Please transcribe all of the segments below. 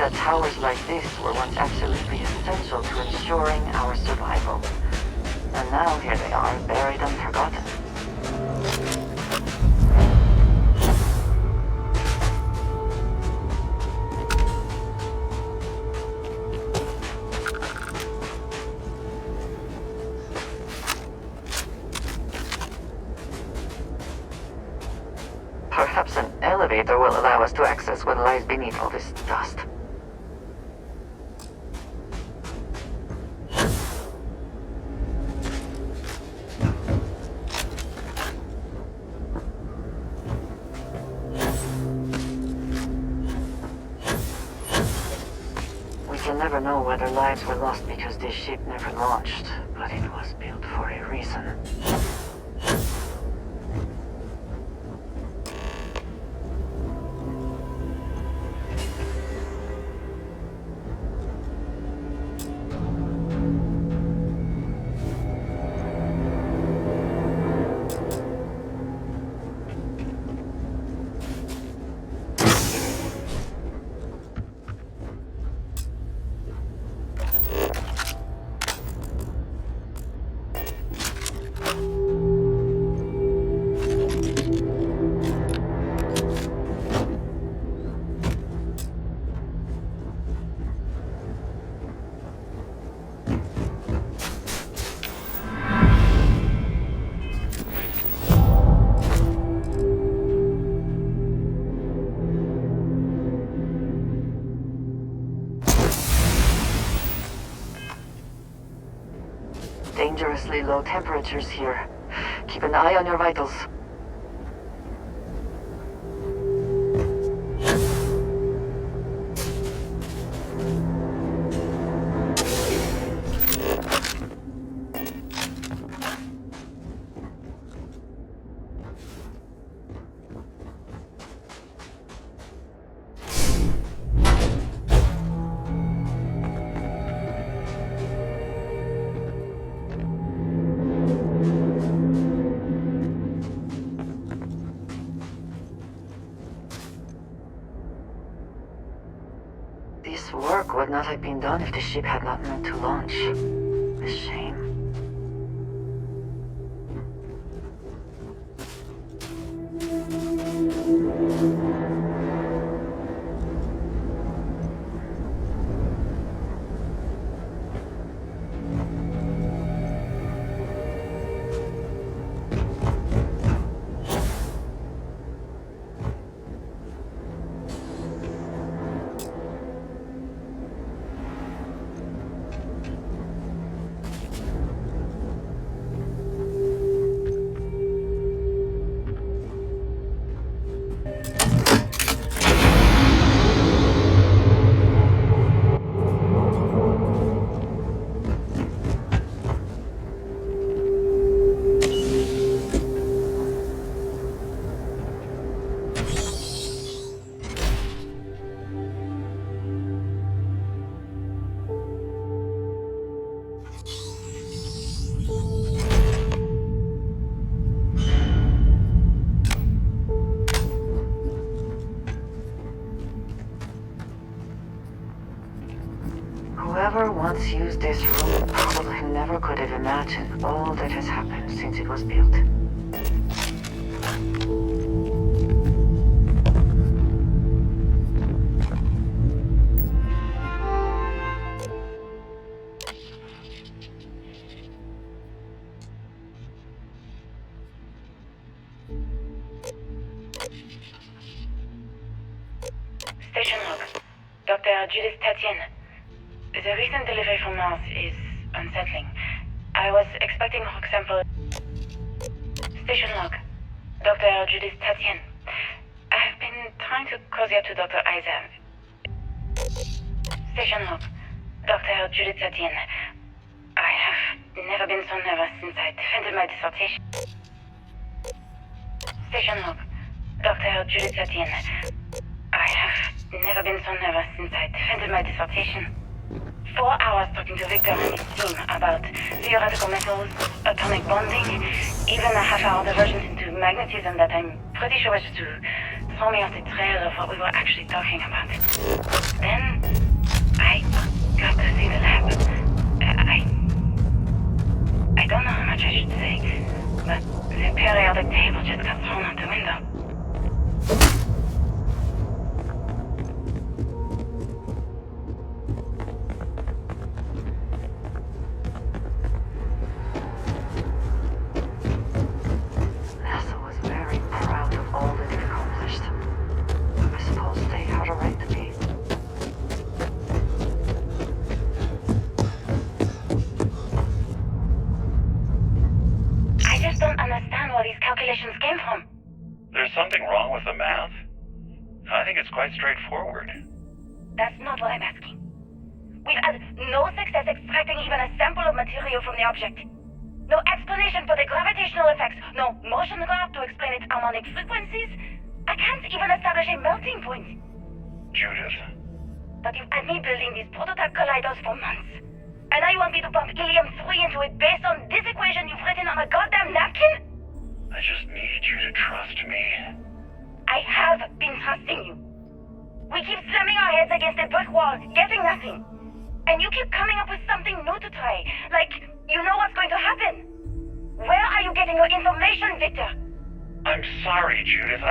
that towers like this were once absolutely essential to ensuring our survival. And now here they are, buried and forgotten. Perhaps an elevator will allow us to access what lies beneath all this dust. We can never know whether lives were lost because this ship never launched, but it was built for a reason. Dangerously low temperatures here. Keep an eye on your vitals. This work would not have been done if the ship had not meant to launch. A shame. Whoever once used this room probably never could have imagined all that has happened since it was built. Station log. Dr. Judith Tatienne. The recent delivery from Mars is unsettling. I was expecting rock sample. Station log. Dr. Judith Tatienne. I've been trying to cozy up to Dr. Isa. Station log. Dr. Judith Tatienne. I have never been so nervous since I defended my dissertation. Station log. Dr. Judith Tatienne. I have never been so nervous since I defended my dissertation. 4 hours talking to Victor and his team about theoretical metals, atomic bonding, even a half-hour divergence into magnetism that I'm pretty sure was to throw me off the trail of what we were actually talking about. Then quite straightforward. That's not what I'm asking. We've had no success extracting even a sample of material from the object. No explanation for the gravitational effects, no motion graph to explain its harmonic frequencies. I can't even establish a melting point. Judith. But you've had me building these prototype colliders for months. And now you want me to pump helium-3 into it based on this equation you've written on a goddamn napkin? I just need you to trust me. I have been trusting you. We keep slamming our heads against a brick wall, getting nothing. And you keep coming up with something new to try. Like, you know what's going to happen. Where are you getting your information, Victor? I'm sorry, Judith.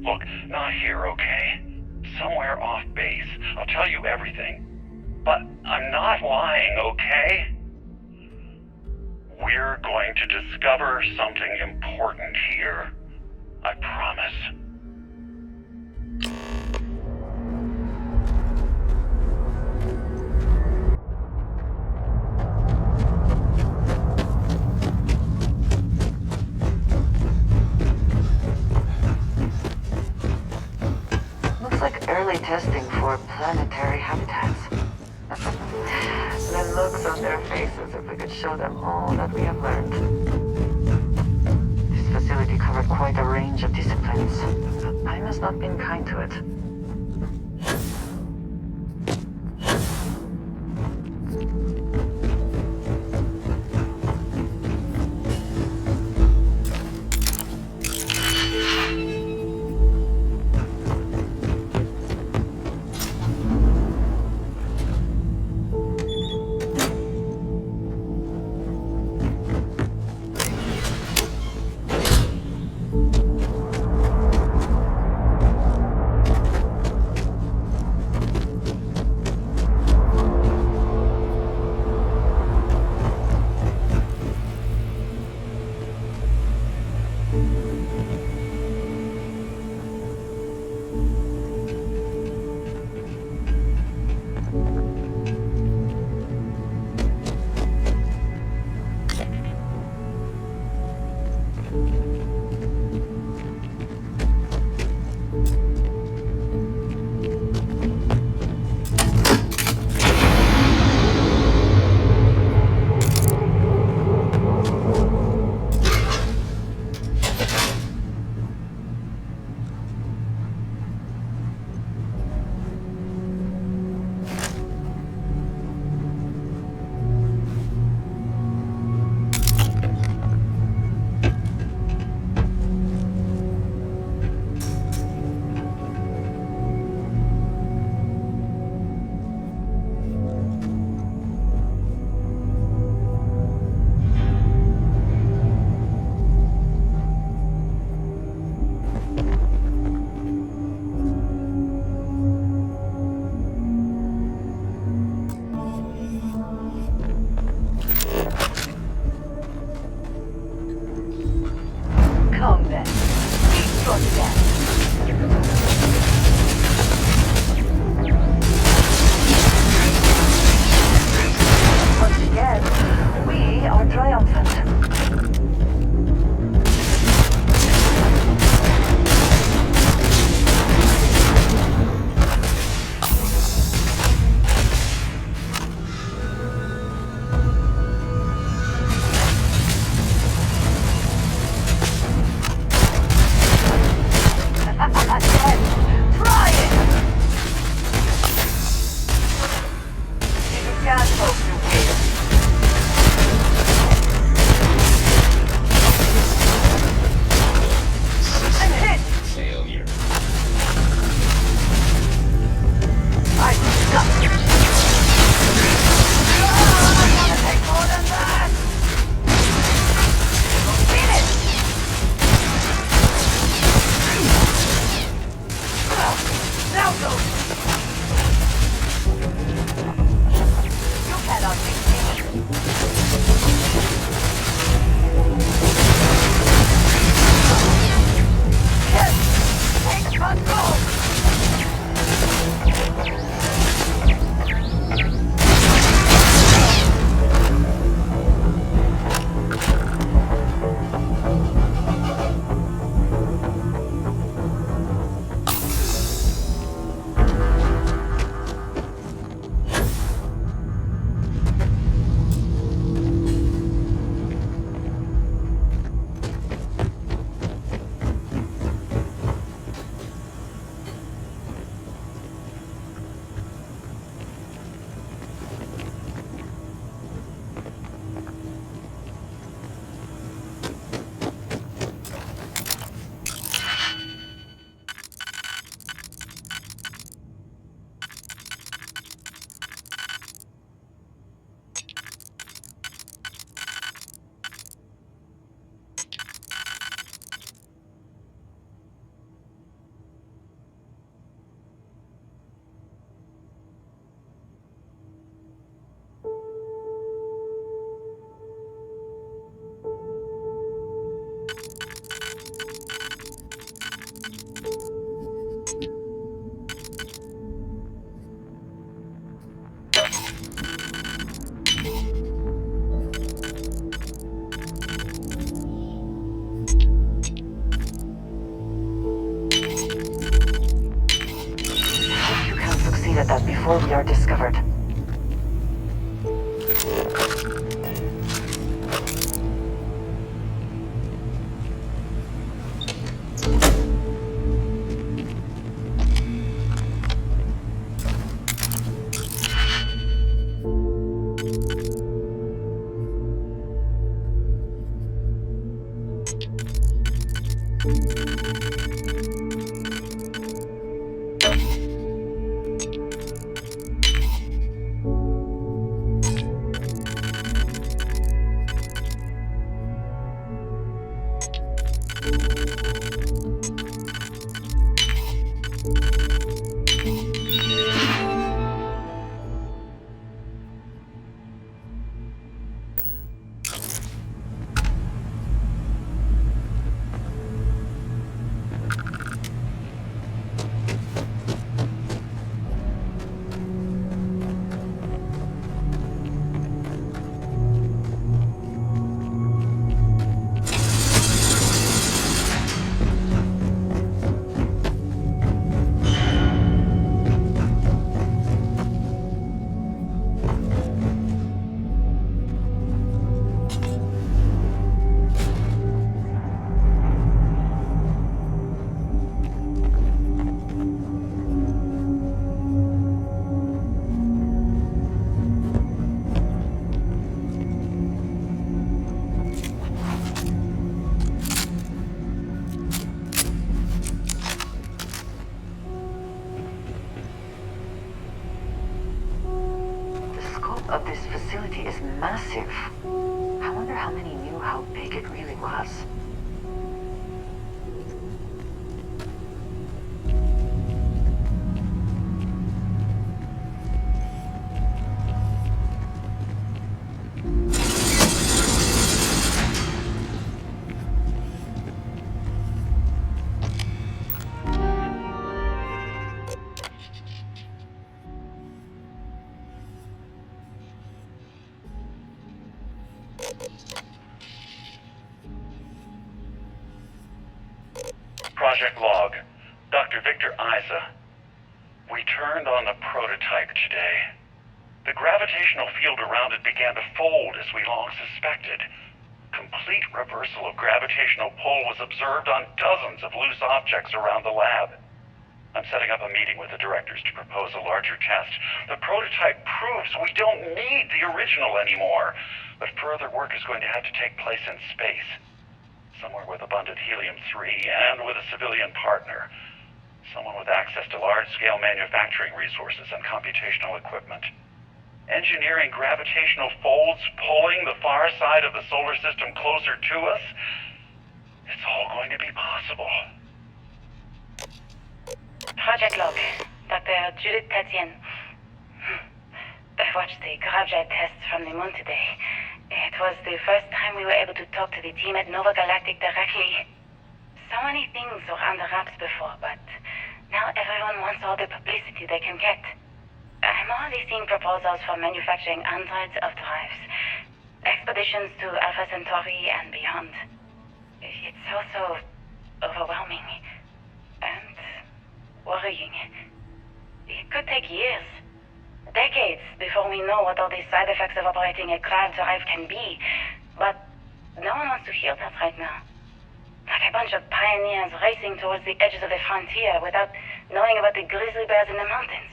Look, not here, okay? Somewhere off base. I'll tell you everything. But I'm not lying, okay? We're going to discover something important here. I promise. Looks like early testing for planetary habitats. The looks on their faces if we could show them all that we have learned. This facility covered quite a range of disciplines, but time has not been kind to it. are discovered. Of this facility is massive. I wonder how many knew how big it really was. Project Log. Dr. Victor Isa. We turned on the prototype today. The gravitational field around it began to fold as we long suspected. Complete reversal of gravitational pull was observed on dozens of loose objects around the lab. I'm setting up a meeting with the directors to propose a larger test. The prototype proves we don't need the original anymore, but further work is going to have to take place in space. Somewhere with abundant helium-3 and with a civilian partner. Someone with access to large-scale manufacturing resources and computational equipment. Engineering gravitational folds pulling the far side of the solar system closer to us. It's all going to be possible. Project Log. Dr. Judith Tatian. I watched the gravjet tests from the moon today. It was the first time we were able to talk to the team at Nova Galactic directly. So many things were under wraps before, but now everyone wants all the publicity they can get. I'm already seeing proposals for manufacturing androids of drives, expeditions to Alpha Centauri and beyond. It's also overwhelming and worrying. It could take years. Decades before we know what all the side effects of operating a grav drive can be. But no one wants to hear that right now. Like a bunch of pioneers racing towards the edges of the frontier without knowing about the grizzly bears in the mountains.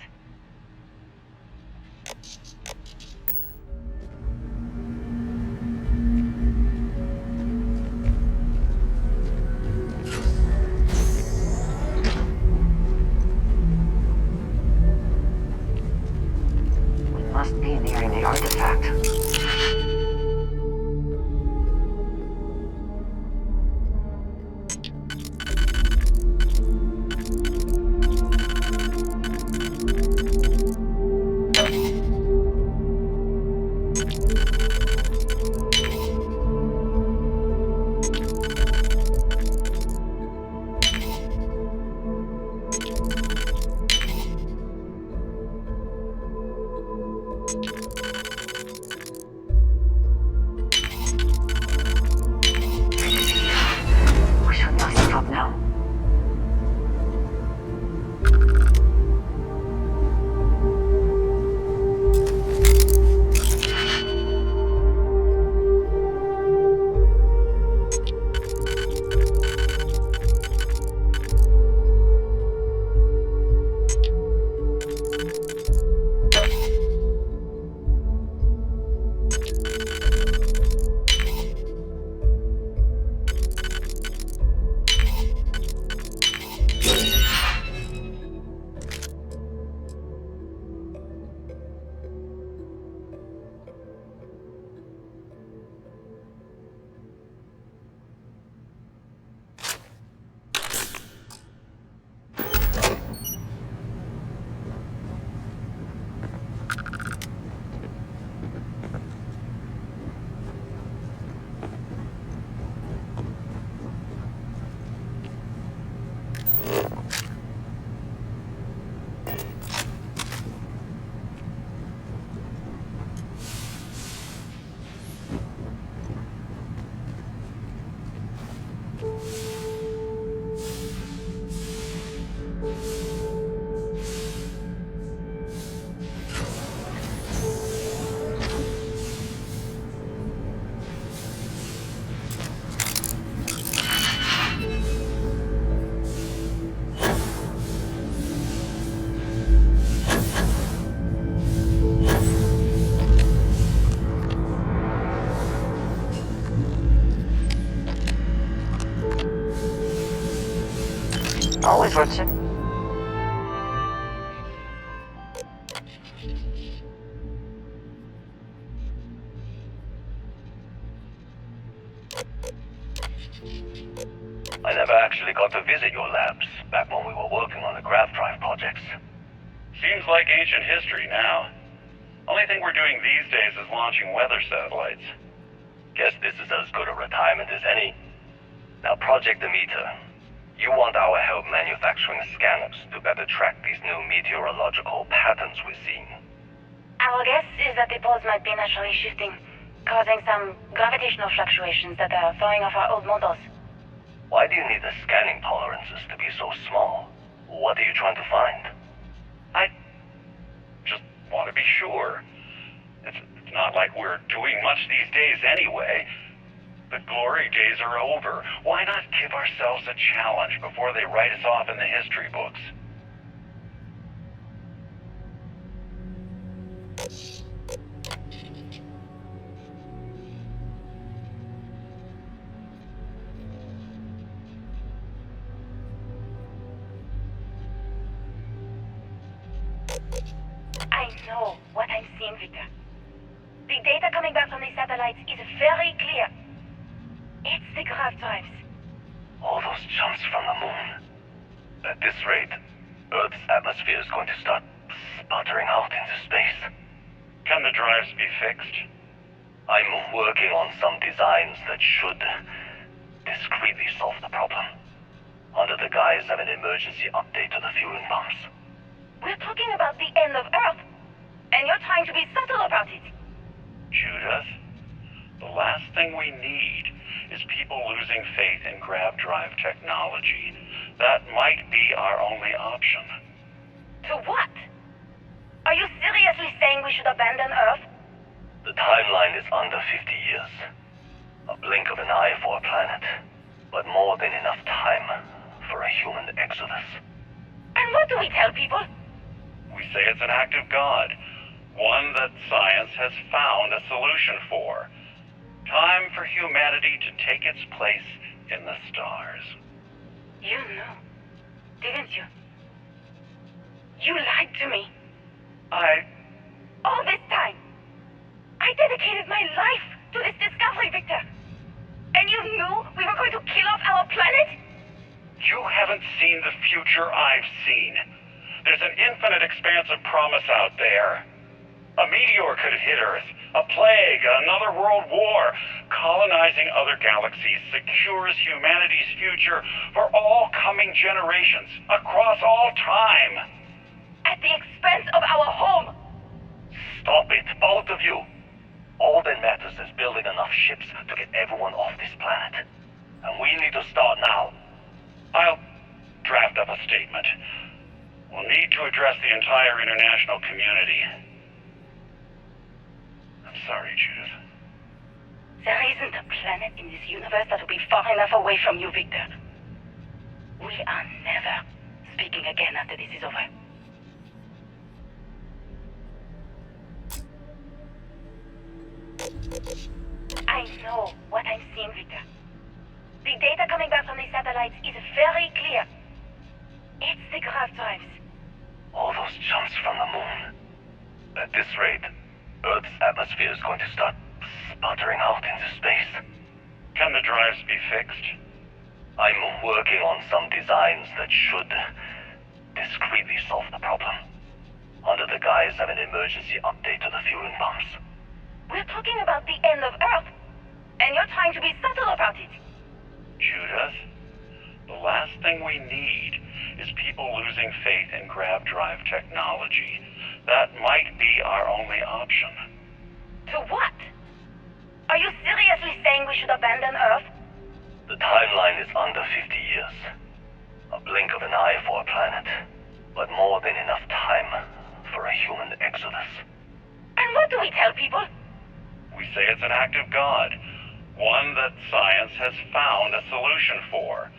Must be nearing the artifact. Lordship? I never actually got to visit your labs back when we were working on the grav drive projects. Seems like ancient history now. Only thing we're doing these days is launching weather satellites. Guess this is as good a retirement as any. Now, Project Emitter, you want our help manufacturing scanners to better track these new meteorological patterns we're seeing. Our guess is that the poles might be naturally shifting, causing some gravitational fluctuations that are throwing off our old models. Why do you need the scanning tolerances to be so small? What are you trying to find? I just want to be sure. It's not like we're doing much these days anyway. The glory days are over. Why not give ourselves a challenge before they write us off in the history books? I know what I'm seeing, Victor. The data coming back from the satellites is very clear. It's the grav drives. All those jumps from the moon. At this rate, Earth's atmosphere is going to start sputtering out into space. Can the drives be fixed? I'm working on some designs that should discreetly solve the problem, under the guise of an emergency update to the fueling pumps. We're talking about the end of Earth, and you're trying to be subtle about it. Judith, the last thing we need is people losing faith in grav drive technology. That might be our only option. To what? Are you seriously saying we should abandon Earth? The timeline is under 50 years. A blink of an eye for a planet, but more than enough time for a human exodus. And what do we tell people? We say it's an act of God, one that science has found a solution for. Time for humanity to take its place in the stars. You knew, didn't you? You lied to me. All this time, I dedicated my life to this discovery, Victor. And you knew we were going to kill off our planet? You haven't seen the future I've seen. There's an infinite expanse of promise out there. A meteor could have hit Earth, a plague, another world war. Colonizing other galaxies secures humanity's future for all coming generations, across all time. At the expense of our home. Stop it, both of you. All that matters is building enough ships to get everyone off this planet. And we need to start now. I'll draft up a statement. We'll need to address the entire international community. I'm sorry, Judith. There isn't a planet in this universe that will be far enough away from you, Victor. We are never speaking again after this is over. I know what I'm seeing, Victor. The data coming back from the satellites is very clear. It's the grav drives. All those jumps from the moon. At this rate, Earth's atmosphere is going to start sputtering out into space. Can the drives be fixed? I'm working on some designs that should discreetly solve the problem, under the guise of an emergency update to the fueling pumps. We're talking about the end of Earth, and you're trying to be subtle about it. Judith, the last thing we need is people losing faith in grav drive technology. That might be our only option. To what? Are you seriously saying we should abandon Earth? The timeline is under 50 years. A blink of an eye for a planet, but more than enough time for a human exodus. And what do we tell people? We say it's an act of God, one that science has found a solution for.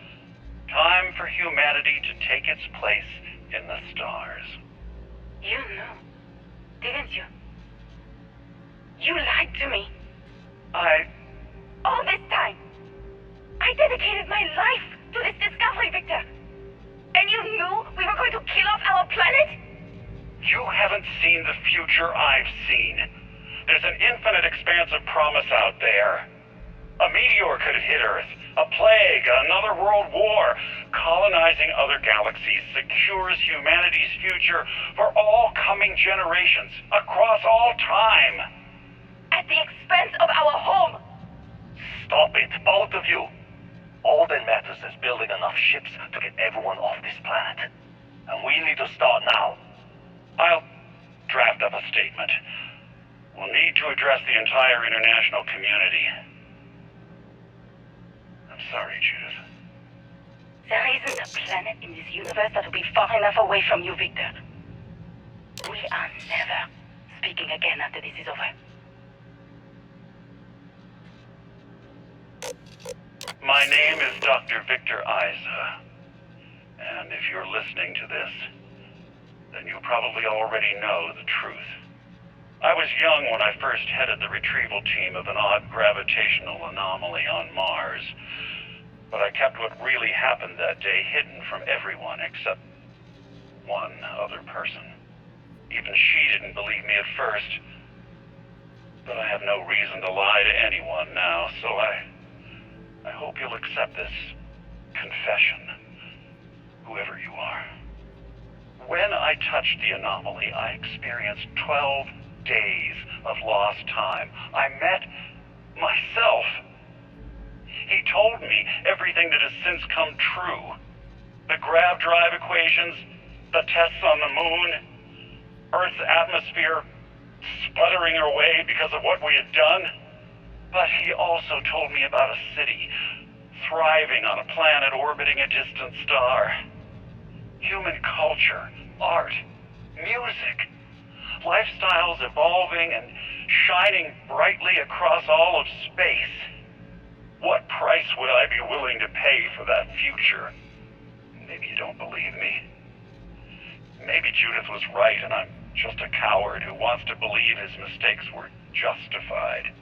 Time for humanity to take its place in the stars. You knew, didn't you? You lied to me. All this time, I dedicated my life to this discovery, Victor. And you future I've seen. There's an infinite expanse of promise out there. A meteor could hit Earth, a plague, another world war. Colonizing other galaxies secures humanity's future for all coming generations, across all time. At the expense of our home! Stop it, both of you. All that matters is building enough ships to get everyone off this planet. And we need to start now. I'll draft up a statement. We'll need to address the entire international community. I'm sorry, Judith. There isn't a planet in this universe that will be far enough away from you, Victor. We are never speaking again after this is over. My name is Dr. Victor Isa. And if you're listening to this, then you probably already know the truth. I was young when I first headed the retrieval team of an odd gravitational anomaly on Mars. But I kept what really happened that day hidden from everyone except one other person. Even she didn't believe me at first. But I have no reason to lie to anyone now, so I hope you'll accept this confession, whoever you are. When I touched the anomaly, I experienced 12 days of lost time. I met myself. He told me everything that has since come true. The grav drive equations, the tests on the moon, Earth's atmosphere sputtering away because of what we had done. But he also told me about a city thriving on a planet orbiting a distant star. Human culture, art, music, lifestyles evolving and shining brightly across all of space. What price would I be willing to pay for that future? Maybe you don't believe me. Maybe Judith was right and I'm just a coward who wants to believe his mistakes were justified.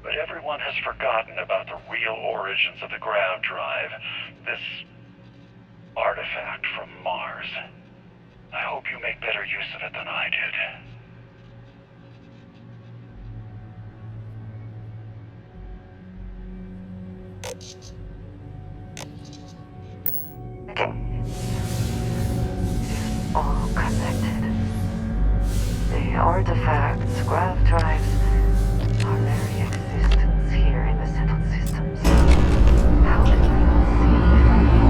But everyone has forgotten about the real origins of the grav drive, this artifact from Mars. I hope you make better use of it than I did. All connected. The artifacts, grav drives, our very existence here in the settled systems. How did we all see from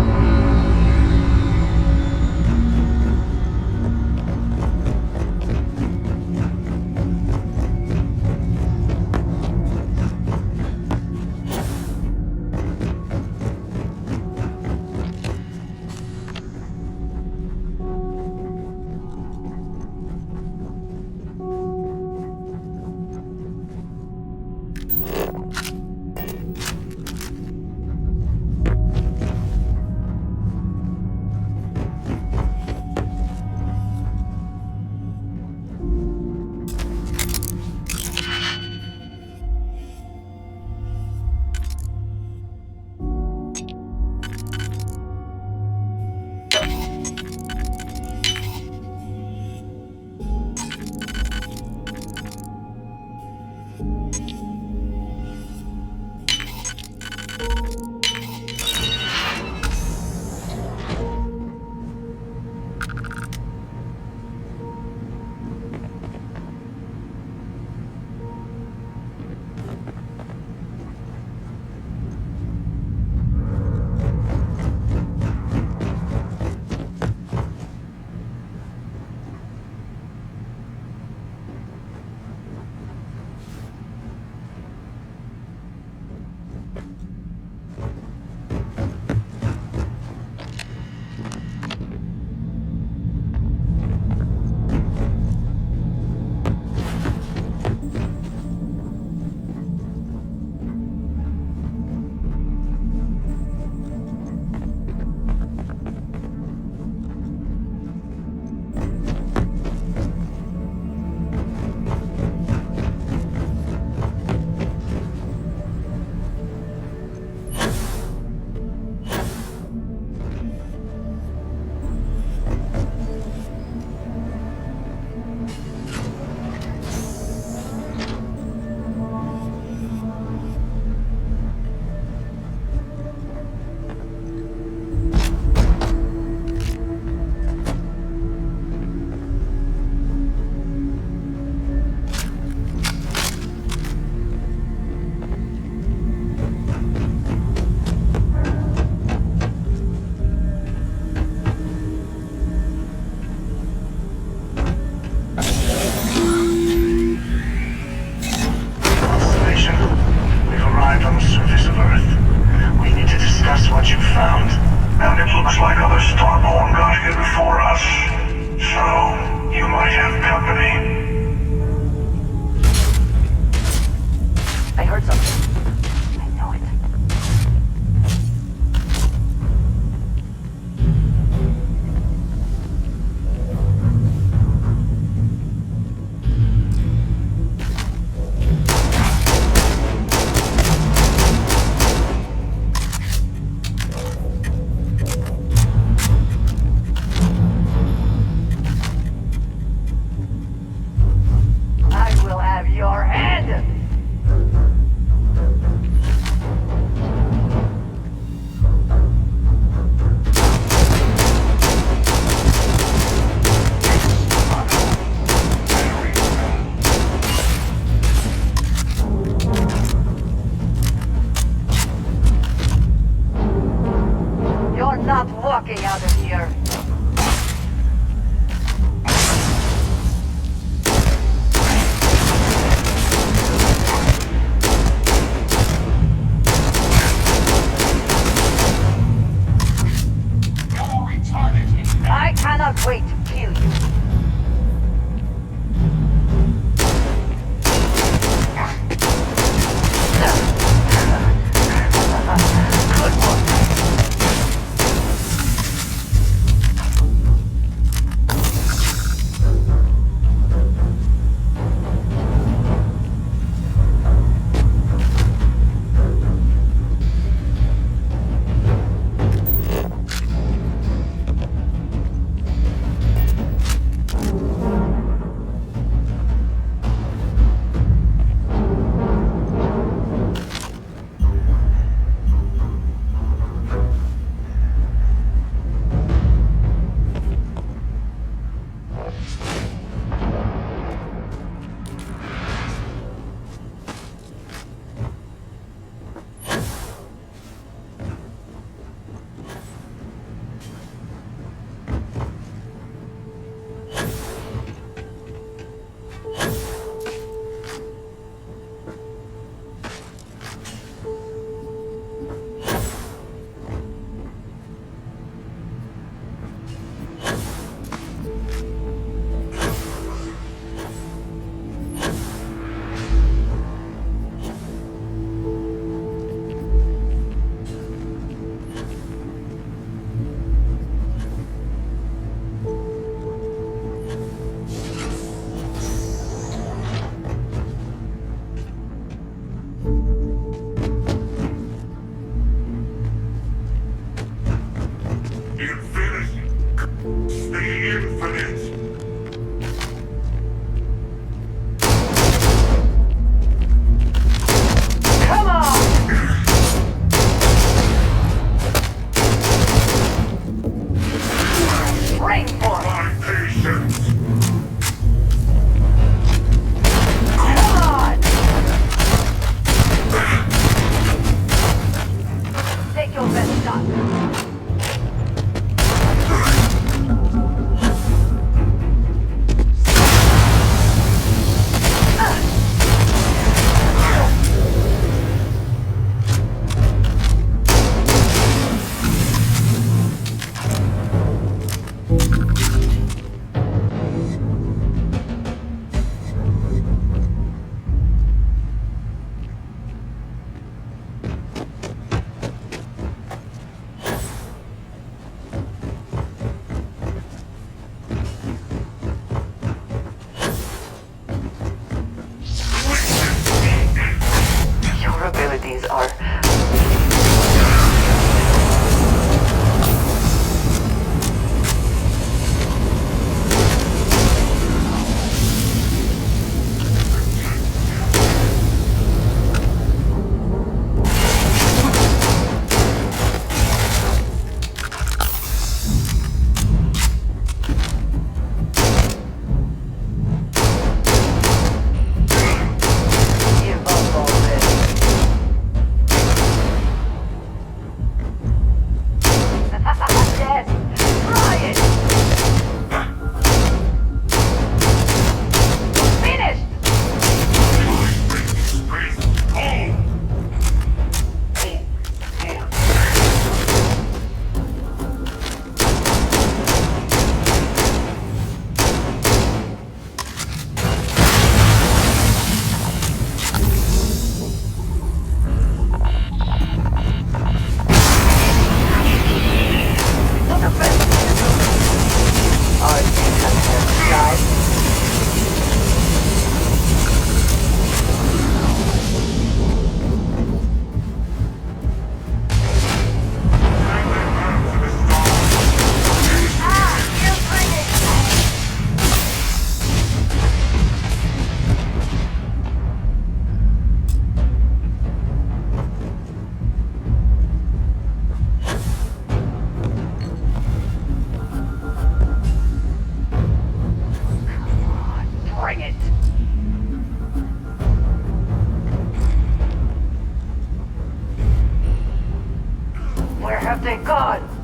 Thank God.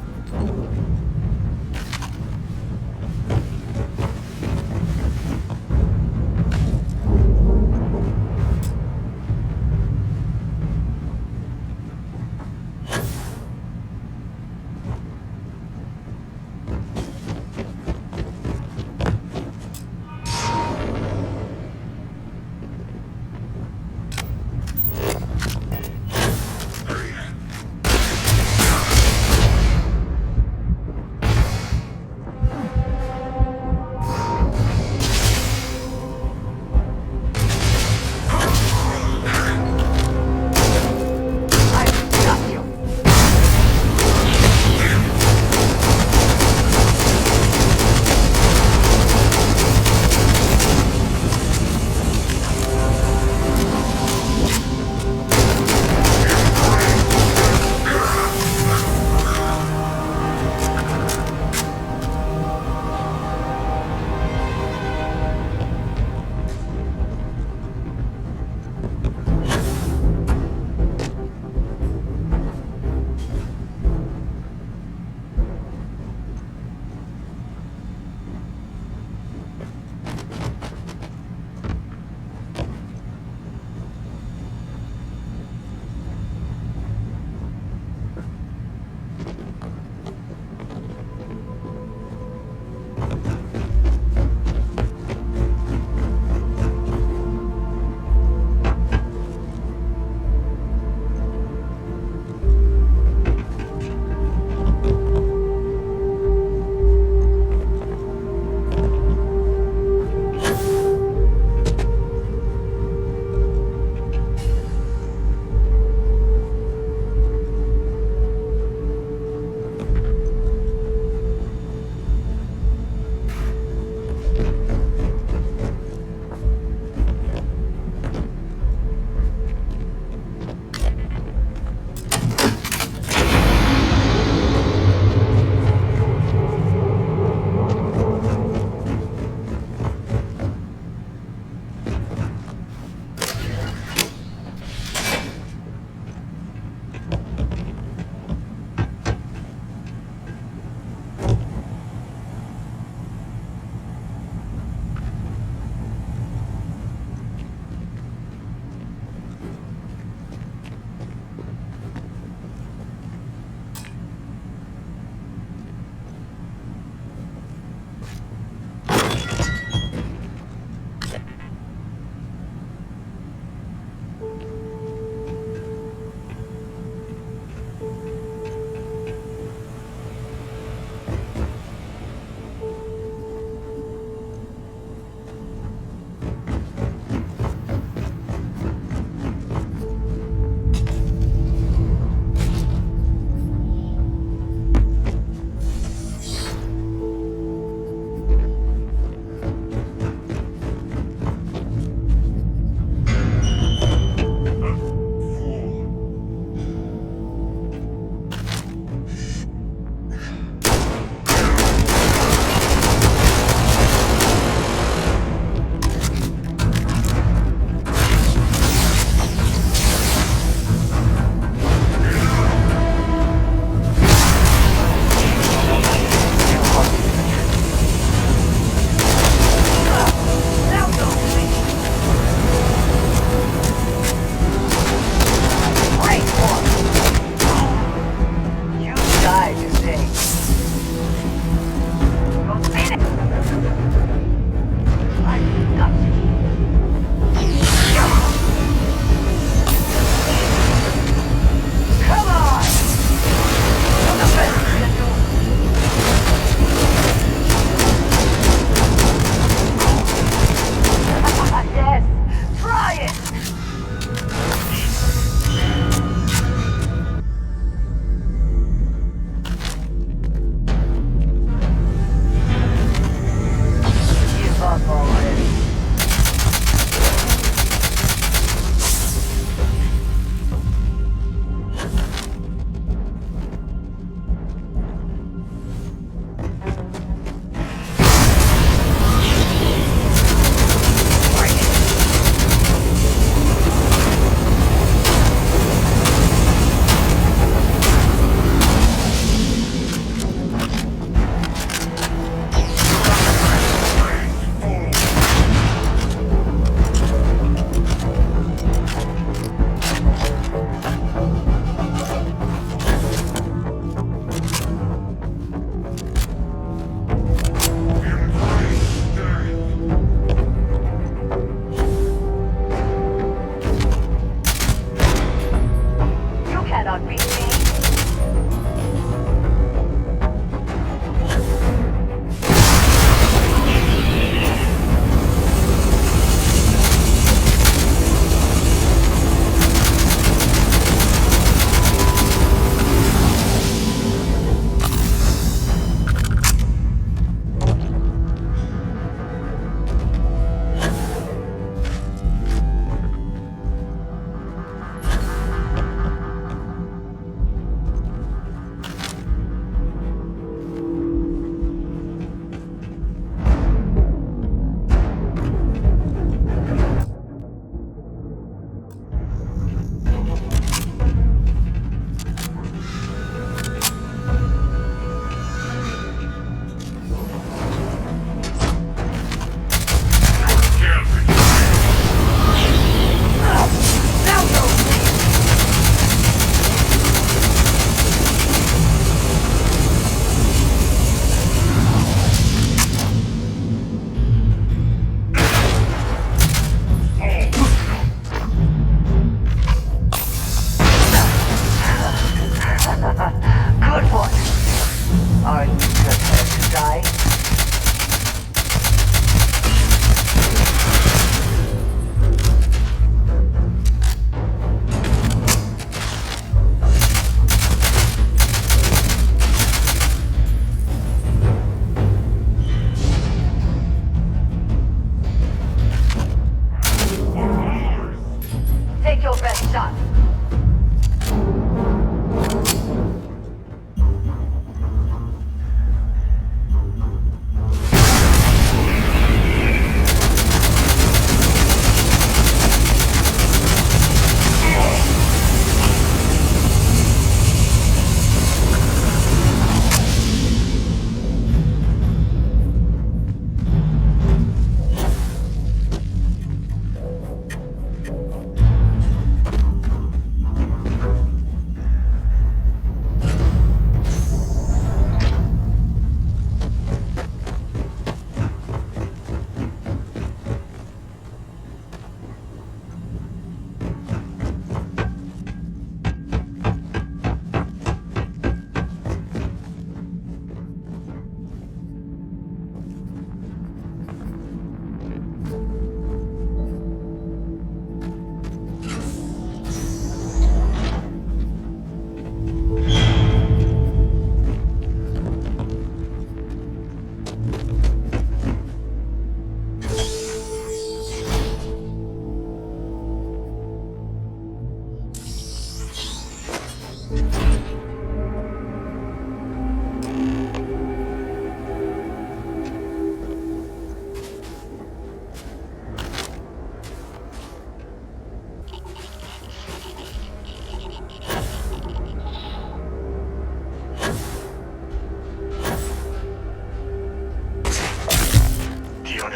shot.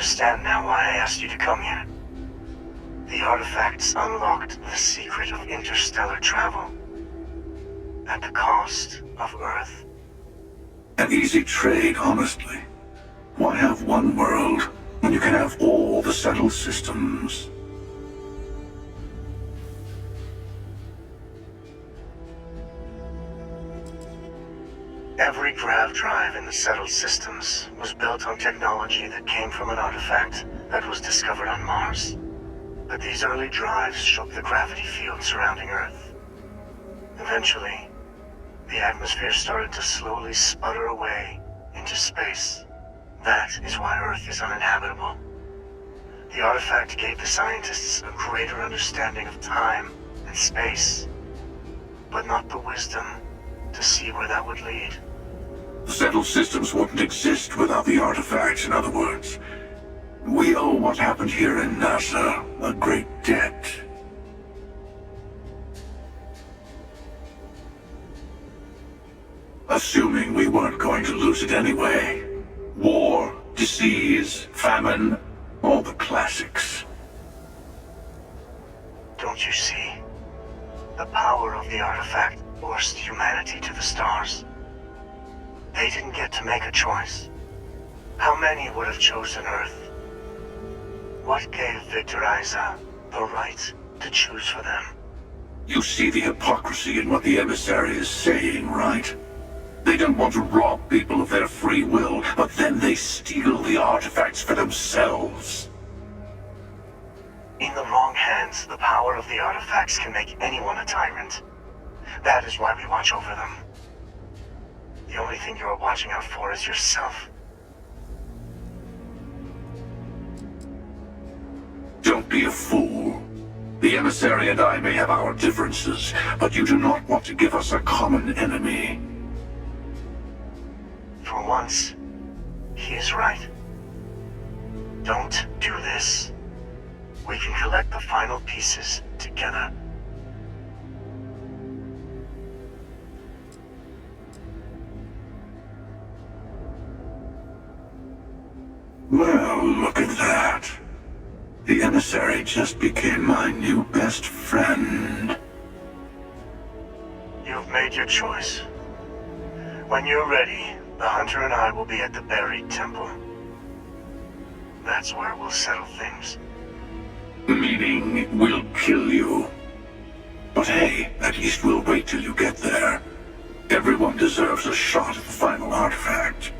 Understand now why I asked you to come here. The artifacts unlocked the secret of interstellar travel at the cost of Earth. An easy trade, honestly. Why have one world when you can have all the settled systems? Every grav drive in the settled systems was built on technology that came from an artifact that was discovered on Mars. But these early drives shook the gravity field surrounding Earth. Eventually, the atmosphere started to slowly sputter away into space. That is why Earth is uninhabitable. The artifact gave the scientists a greater understanding of time and space, but not the wisdom to see where that would lead. The settled systems wouldn't exist without the artifacts, in other words. We owe what happened here in NASA a great debt. Assuming we weren't going to lose it anyway. War, disease, famine, all the classics. Don't you see? The power of the artifact forced humanity to the stars. They didn't get to make a choice. How many would have chosen Earth? What gave Victor Isa the right to choose for them? You see the hypocrisy in what the emissary is saying, right? They don't want to rob people of their free will, but then they steal the artifacts for themselves. In the wrong hands, the power of the artifacts can make anyone a tyrant. That is why we watch over them. The only thing you are watching out for is yourself. Don't be a fool. The emissary and I may have our differences, but you do not want to give us a common enemy. For once, he is right. Don't do this. We can collect the final pieces together. Well, look at that. The emissary just became my new best friend. You've made your choice. When you're ready, the Hunter and I will be at the buried temple. That's where we'll settle things. Meaning, we'll kill you. But hey, at least we'll wait till you get there. Everyone deserves a shot at the final artifact.